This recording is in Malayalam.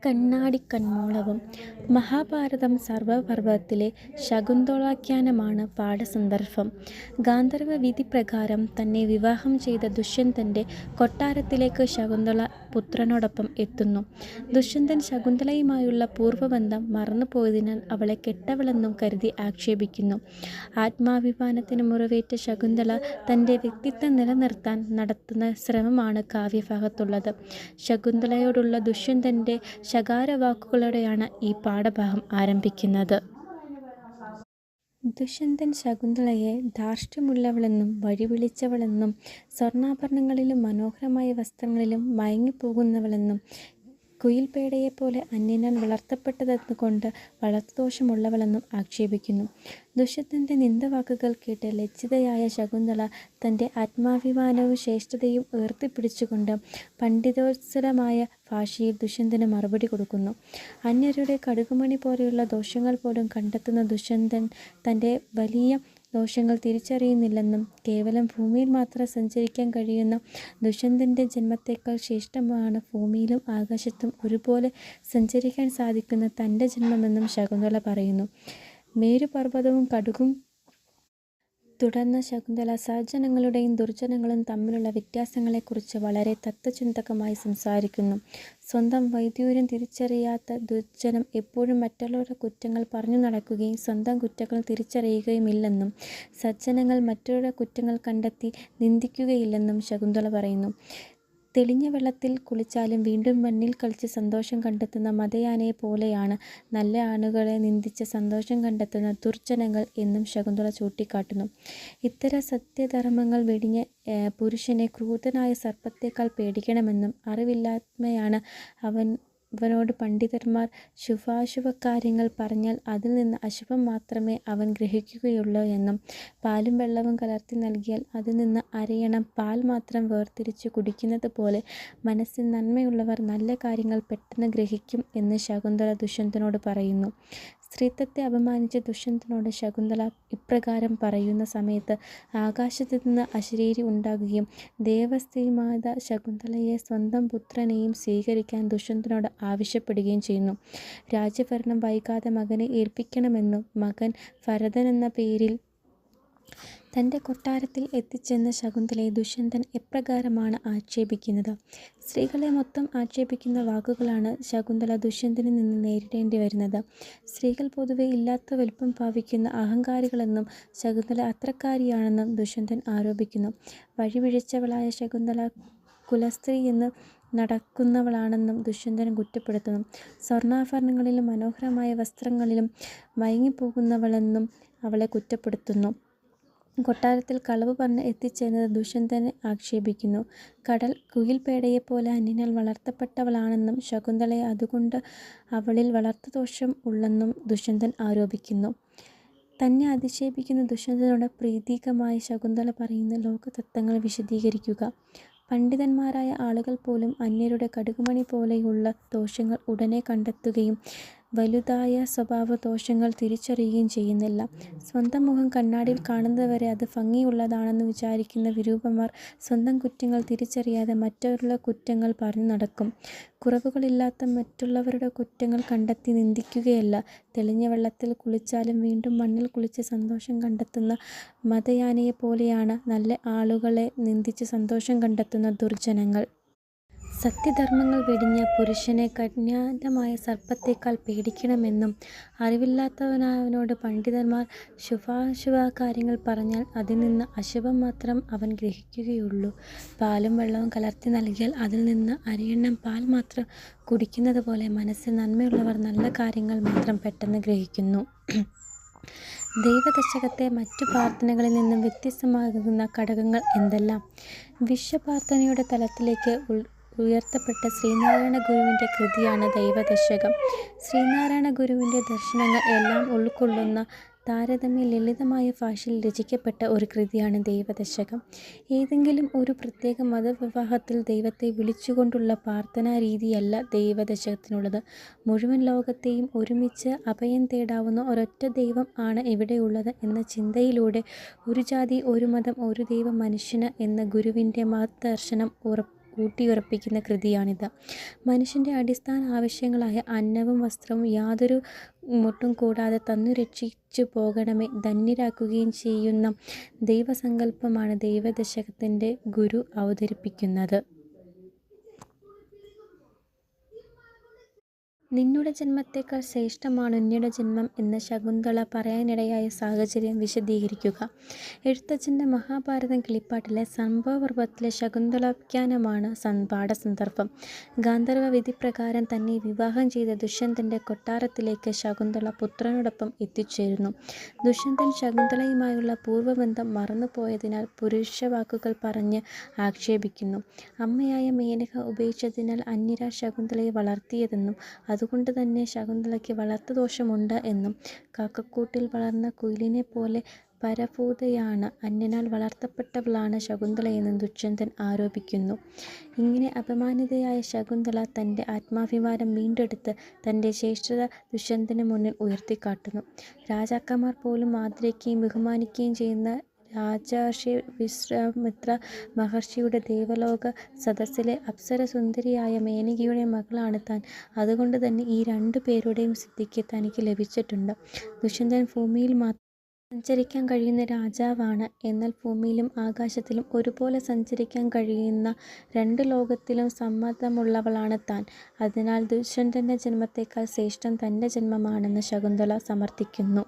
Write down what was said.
കണ്ണാടിക്കൺമോളവും. മഹാഭാരതം സർവപർവ്വത്തിലെ ശകുന്തളോപാഖ്യാനമാണ് പാഠസന്ദർഭം. ഗാന്ധർവ വിധിപ്രകാരം തന്നെ വിവാഹം ചെയ്ത ദുഷ്യന്തൻ്റെ കൊട്ടാരത്തിലേക്ക് ശകുന്തള പുത്രനോടൊപ്പം എത്തുന്നു. ദുഷ്യന്തൻ ശകുന്തളയുമായുള്ള പൂർവ്വബന്ധം മറന്നുപോയതിനാൽ അവളെ കെട്ടവളെന്നും കരുതി ആക്ഷേപിക്കുന്നു. ആത്മാഭിമാനത്തിന് മുറിവേറ്റ ശകുന്തള തൻ്റെ വ്യക്തിത്വം നിലനിർത്താൻ നടത്തുന്ന ശ്രമമാണ് കാവ്യഭാഗത്തുള്ളത്. ശകുന്തളയോടുള്ള ദുഷ്യന്തൻ്റെ ശകാരവാക്കുകളോടെയാണ് ഈ പാഠഭാഗം ആരംഭിക്കുന്നത്. ദുഷ്യന്തൻ ശകുന്തളയെ ധാർഷ്ട്യമുള്ളവളെന്നും വഴിവിളിച്ചവളെന്നും സ്വർണ്ണാഭരണങ്ങളിലും മനോഹരമായ വസ്ത്രങ്ങളിലും മയങ്ങിപ്പോകുന്നവളെന്നും കുയിൽപേടയെപ്പോലെ അന്യനാൽ വളർത്തപ്പെട്ടതുകൊണ്ട് വളർത്തുദോഷമുള്ളവളെന്നും ആക്ഷേപിക്കുന്നു. ദുഷ്യന്തൻ്റെ നിന്ദവാക്കുകൾ കേട്ട് ലജ്ജിതയായ ശകുന്തള തൻ്റെ ആത്മാഭിമാനവും ശ്രേഷ്ഠതയും ഉയർത്തിപ്പിടിച്ചുകൊണ്ട് പണ്ഡിതോത്സലമായ ഭാഷയിൽ ദുഷ്യന്തന് മറുപടി കൊടുക്കുന്നു. അന്യരുടെ കടുകുമണി പോലെയുള്ള ദോഷങ്ങൾ പോലും കണ്ടെത്തുന്ന ദുഷ്യന്തൻ തൻ്റെ വലിയ ദോഷങ്ങൾ തിരിച്ചറിയുന്നില്ലെന്നും കേവലം ഭൂമിയിൽ മാത്രം സഞ്ചരിക്കാൻ കഴിയുന്ന ദുഷ്യന്തൻ്റെ ജന്മത്തേക്കാൾ ശ്രേഷ്ഠമാണ് ഭൂമിയിലും ആകാശത്തും ഒരുപോലെ സഞ്ചരിക്കാൻ സാധിക്കുന്ന തൻ്റെ ജന്മമെന്നും ശകുന്തള പറയുന്നു. മേരുപർവ്വതവും കടുകും തുടർന്ന് ശകുന്തള സജ്ജനങ്ങളുടെയും ദുർജനങ്ങളും തമ്മിലുള്ള വ്യത്യാസങ്ങളെക്കുറിച്ച് വളരെ തത്വചിന്തകമായി സംസാരിക്കുന്നു. സ്വന്തം വൈദൂര്യം തിരിച്ചറിയാത്ത ദുർജനം എപ്പോഴും മറ്റുള്ളവരുടെ കുറ്റങ്ങൾ പറഞ്ഞു നടക്കുകയും സ്വന്തം കുറ്റങ്ങൾ തിരിച്ചറിയുകയുമില്ലെന്നും സജ്ജനങ്ങൾ മറ്റുള്ളവരുടെ കുറ്റങ്ങൾ കണ്ടെത്തി നിന്ദിക്കുകയില്ലെന്നും ശകുന്തള പറയുന്നു. തെളിഞ്ഞ വെള്ളത്തിൽ കുളിച്ചാലും വീണ്ടും മണ്ണിൽ കളിച്ച് സന്തോഷം കണ്ടെത്തുന്ന മദയാനയെ പോലെയാണ് നല്ല ആണുകളെ നിന്ദിച്ച് സന്തോഷം കണ്ടെത്തുന്ന ദുർജനങ്ങൾ എന്നും ശകുന്തള ചൂണ്ടിക്കാട്ടുന്നു. ഇത്തരം സത്യധർമ്മങ്ങൾ വെടിഞ്ഞ പുരുഷനെ ക്രൂരനായ സർപ്പത്തേക്കാൾ പേടിക്കണമെന്നും അറിവില്ലായ്മയാണ് അവനോട് പണ്ഡിതന്മാർ ശുഭാശുഭകാര്യങ്ങൾ പറഞ്ഞാൽ അതിൽ നിന്ന് അശുഭം മാത്രമേ അവൻ ഗ്രഹിക്കുകയുള്ളൂ എന്നും പാലും വെള്ളവും കലർത്തി നൽകിയാൽ അതിൽ നിന്ന് അരയണം പാൽ മാത്രം വേർതിരിച്ച് കുടിക്കുന്നത് പോലെ മനസ്സിൽ നന്മയുള്ളവർ നല്ല കാര്യങ്ങൾ പെട്ടെന്ന് ഗ്രഹിക്കും എന്ന് ശകുന്തള ദുഷ്യന്തനോട് പറയുന്നു. സ്ത്രീത്വത്തെ അപമാനിച്ച ദുഷ്യന്തനോട് ശകുന്തള ഇപ്രകാരം പറയുന്ന സമയത്ത് ആകാശത്തു നിന്ന് അശരീരി ഉണ്ടാകുകയും ദേവസ്ത്രീമാത ശകുന്തളയെ സ്വന്തം പുത്രനെയും സ്വീകരിക്കാൻ ദുഷ്യന്തനോട് ആവശ്യപ്പെടുകയും ചെയ്യുന്നു. രാജ്യഭരണം വൈകാതെ മകനെ ഏൽപ്പിക്കണമെന്നും മകൻ ഭരതൻ എന്ന പേരിൽ തൻ്റെ കൊട്ടാരത്തിൽ എത്തിച്ചെന്ന ശകുന്തളയെ ദുഷ്യന്തൻ എപ്രകാരമാണ് ആക്ഷേപിക്കുന്നത്. സ്ത്രീകളെ മൊത്തം ആക്ഷേപിക്കുന്ന വാക്കുകളാണ് ശകുന്തള ദുഷ്യന്തനിൽ നിന്ന് നേരിടേണ്ടി വരുന്നത്. സ്ത്രീകൾ പൊതുവെ ഇല്ലാത്ത വലിപ്പം ഭാവിക്കുന്ന അഹങ്കാരികളെന്നും ശകുന്തള അത്രക്കാരിയാണെന്നും ദുഷ്യന്തൻ ആരോപിക്കുന്നു. വഴിപിഴച്ചവളായ ശകുന്തള കുലസ്ത്രീ എന്ന് നടക്കുന്നവളാണെന്നും ദുഷ്യന്തൻ കുറ്റപ്പെടുത്തുന്നു. സ്വർണ്ണാഭരണങ്ങളിലും മനോഹരമായ വസ്ത്രങ്ങളിലും മയങ്ങിപ്പോകുന്നവളെന്നും അവളെ കുറ്റപ്പെടുത്തുന്നു. കൊട്ടാരത്തിൽ കളവ് പറഞ്ഞ് എത്തിച്ചേർന്നത് ദുഷ്യന്തനെ ആക്ഷേപിക്കുന്നു. കടൽ കുയിൽപേടയെപ്പോലെ അന്യനാൽ വളർത്തപ്പെട്ടവളാണെന്നും ശകുന്തളയെ അതുകൊണ്ട് അവളിൽ വളർത്തുദോഷം ഉള്ളെന്നും ദുഷ്യന്തൻ ആരോപിക്കുന്നു. തന്നെ അധിക്ഷേപിക്കുന്ന ദുഷ്യന്തനോട് പ്രീതികമായി ശകുന്തള പറയുന്ന ലോകതത്ത്വങ്ങൾ വിശദീകരിക്കുക. പണ്ഡിതന്മാരായ ആളുകൾ പോലും അന്യരുടെ കടുകുമണി പോലെയുള്ള ദോഷങ്ങൾ ഉടനെ കണ്ടെത്തുകയും വലുതായ സ്വഭാവ ദോഷങ്ങൾ തിരിച്ചറിയുകയും ചെയ്യുന്നില്ല. സ്വന്തം മുഖം കണ്ണാടിയിൽ കാണുന്നതുവരെ അത് ഭംഗിയുള്ളതാണെന്ന് വിചാരിക്കുന്ന വിരൂപന്മാർ സ്വന്തം കുറ്റങ്ങൾ തിരിച്ചറിയാതെ മറ്റുള്ള കുറ്റങ്ങൾ പറഞ്ഞു നടക്കും. കുറവുകളില്ലാത്ത മറ്റുള്ളവരുടെ കുറ്റങ്ങൾ കണ്ടെത്തി നിന്ദിക്കുകയല്ല. തെളിഞ്ഞ വെള്ളത്തിൽ കുളിച്ചാലും വീണ്ടും മണ്ണിൽ കുളിച്ച് സന്തോഷം കണ്ടെത്തുന്ന മദയാനയെ പോലെയാണ് നല്ല ആളുകളെ നിന്ദിച്ച് സന്തോഷം കണ്ടെത്തുന്ന ദുർജനങ്ങൾ. സത്യധർമ്മങ്ങൾ വെടിഞ്ഞ പുരുഷനെ കഠിനമായ സർപ്പത്തേക്കാൾ പേടിക്കണമെന്നും അറിവില്ലാത്തവനോട് പണ്ഡിതന്മാർ ശുഭാശുഭകാര്യങ്ങൾ പറഞ്ഞാൽ അതിൽ നിന്ന് അശുഭം മാത്രം അവൻ ഗ്രഹിക്കുകയുള്ളൂ. പാലും വെള്ളവും കലർത്തി നൽകിയാൽ അതിൽ നിന്ന് അരയണ്ണം പാൽ മാത്രം കുടിക്കുന്നത് പോലെ മനസ്സിൽ നന്മയുള്ളവർ നല്ല കാര്യങ്ങൾ മാത്രം പെട്ടെന്ന് ഗ്രഹിക്കുന്നു. ദൈവദശകത്തെ മറ്റു പ്രാർത്ഥനകളിൽ നിന്നും വ്യത്യസ്തമാകുന്ന ഘടകങ്ങൾ എന്തെല്ലാം? വിശ്വപ്രാർത്ഥനയുടെ തലത്തിലേക്ക് ഉയർത്തപ്പെട്ട ശ്രീനാരായണ ഗുരുവിൻ്റെ കൃതിയാണ് ദൈവദശകം. ശ്രീനാരായണ ഗുരുവിൻ്റെ ദർശനങ്ങൾ എല്ലാം ഉൾക്കൊള്ളുന്ന താരതമ്യ ലളിതമായ ഭാഷയിൽ രചിക്കപ്പെട്ട ഒരു കൃതിയാണ് ദൈവദശകം. ഏതെങ്കിലും ഒരു പ്രത്യേക മതവിഭാഗത്തിൽ ദൈവത്തെ വിളിച്ചുകൊണ്ടുള്ള പ്രാർത്ഥനാ രീതിയല്ല ദൈവദശകത്തിനുള്ളത്. മുഴുവൻ ലോകത്തെയും ഒരുമിച്ച് അഭയം തേടാവുന്ന ഒരൊറ്റ ദൈവം ആണ് ഇവിടെയുള്ളത് എന്ന ചിന്തയിലൂടെ ഒരു ജാതി, ഒരു മതം, ഒരു ദൈവം മനുഷ്യന് എന്ന ഗുരുവിൻ്റെ മഹദ്ദർശനം ഊട്ടിയുറപ്പിക്കുന്ന കൃതിയാണിത്. മനുഷ്യൻ്റെ അടിസ്ഥാന ആവശ്യങ്ങളായ അന്നവും വസ്ത്രവും യാതൊരു മുട്ടും കൂടാതെ തന്നു രക്ഷിച്ചു പോകണമേ ധന്യരാക്കുകയും ചെയ്യുന്ന ദൈവസങ്കല്പമാണ് ദൈവദശകത്തിൻ്റെ ഗുരു അവതരിപ്പിക്കുന്നത്. നിന്നുടെ ജന്മത്തേക്കാൾ ശ്രേഷ്ഠമാണ് ഉന്നിയുടെ ജന്മം എന്ന് ശകുന്തള പറയാനിടയായ സാഹചര്യം വിശദീകരിക്കുക. എഴുത്തച്ഛൻ്റെ മഹാഭാരതം കിളിപ്പാട്ടിലെ സംഭവപർവത്തിലെ ശകുന്തളോപാഖ്യാനമാണ് പാഠസന്ദർഭം. ഗാന്ധർവ വിധിപ്രകാരം തന്നെ വിവാഹം ചെയ്ത ദുഷ്യന്തൻ്റെ കൊട്ടാരത്തിലേക്ക് ശകുന്തള പുത്രനോടൊപ്പം എത്തിച്ചേരുന്നു. ദുഷ്യന്തൻ ശകുന്തളയുമായുള്ള പൂർവ്വബന്ധം മറന്നുപോയതിനാൽ പുരുഷവാക്കുകൾ പറഞ്ഞ് ആക്ഷേപിക്കുന്നു. അമ്മയായ മേനക ഉപേക്ഷിച്ചതിനാൽ അന്യരാ ശകുന്തളയെ വളർത്തിയതെന്നും അതുകൊണ്ട് തന്നെ ശകുന്തളയ്ക്ക് വളർത്തുദോഷമുണ്ട് എന്നും കാക്കക്കൂട്ടിൽ വളർന്ന കുയിലിനെ പോലെ പരഭൂതയാണ് അന്യനാൽ വളർത്തപ്പെട്ടവളാണ് ശകുന്തളയെന്നും ദുഷ്യന്തൻ ആരോപിക്കുന്നു. ഇങ്ങനെ അപമാനിതയായ ശകുന്തള തൻ്റെ ആത്മാഭിമാനം വീണ്ടെടുത്ത് തൻ്റെ ശ്രേഷ്ഠത ദുഷ്യന്തന് മുന്നിൽ ഉയർത്തിക്കാട്ടുന്നു. രാജാക്കന്മാർ പോലും ആദരിക്കുകയും ബഹുമാനിക്കുകയും ചെയ്യുന്ന രാജർഷി വിശ്വാമിത്ര മഹർഷിയുടെ ദേവലോക സദസ്സിലെ അപ്സരസുന്ദരിയായ മേനകയുടെ മകളാണ് താൻ. അതുകൊണ്ട് തന്നെ ഈ രണ്ടു പേരുടെയും സിദ്ധിക്ക് തനിക്ക് ലഭിച്ചിട്ടുണ്ട്. ദുഷ്യന്തൻ ഭൂമിയിൽ മാത്രം സഞ്ചരിക്കാൻ കഴിയുന്ന രാജാവാണ്. എന്നാൽ ഭൂമിയിലും ആകാശത്തിലും ഒരുപോലെ സഞ്ചരിക്കാൻ കഴിയുന്ന രണ്ട് ലോകത്തിലും സമ്മതമുള്ളവളാണ് താൻ. അതിനാൽ ദുഷ്യന്തൻ്റെ ജന്മത്തേക്കാൾ ശ്രേഷ്ഠം തൻ്റെ ജന്മമാണെന്ന് ശകുന്തള സമർത്ഥിക്കുന്നു.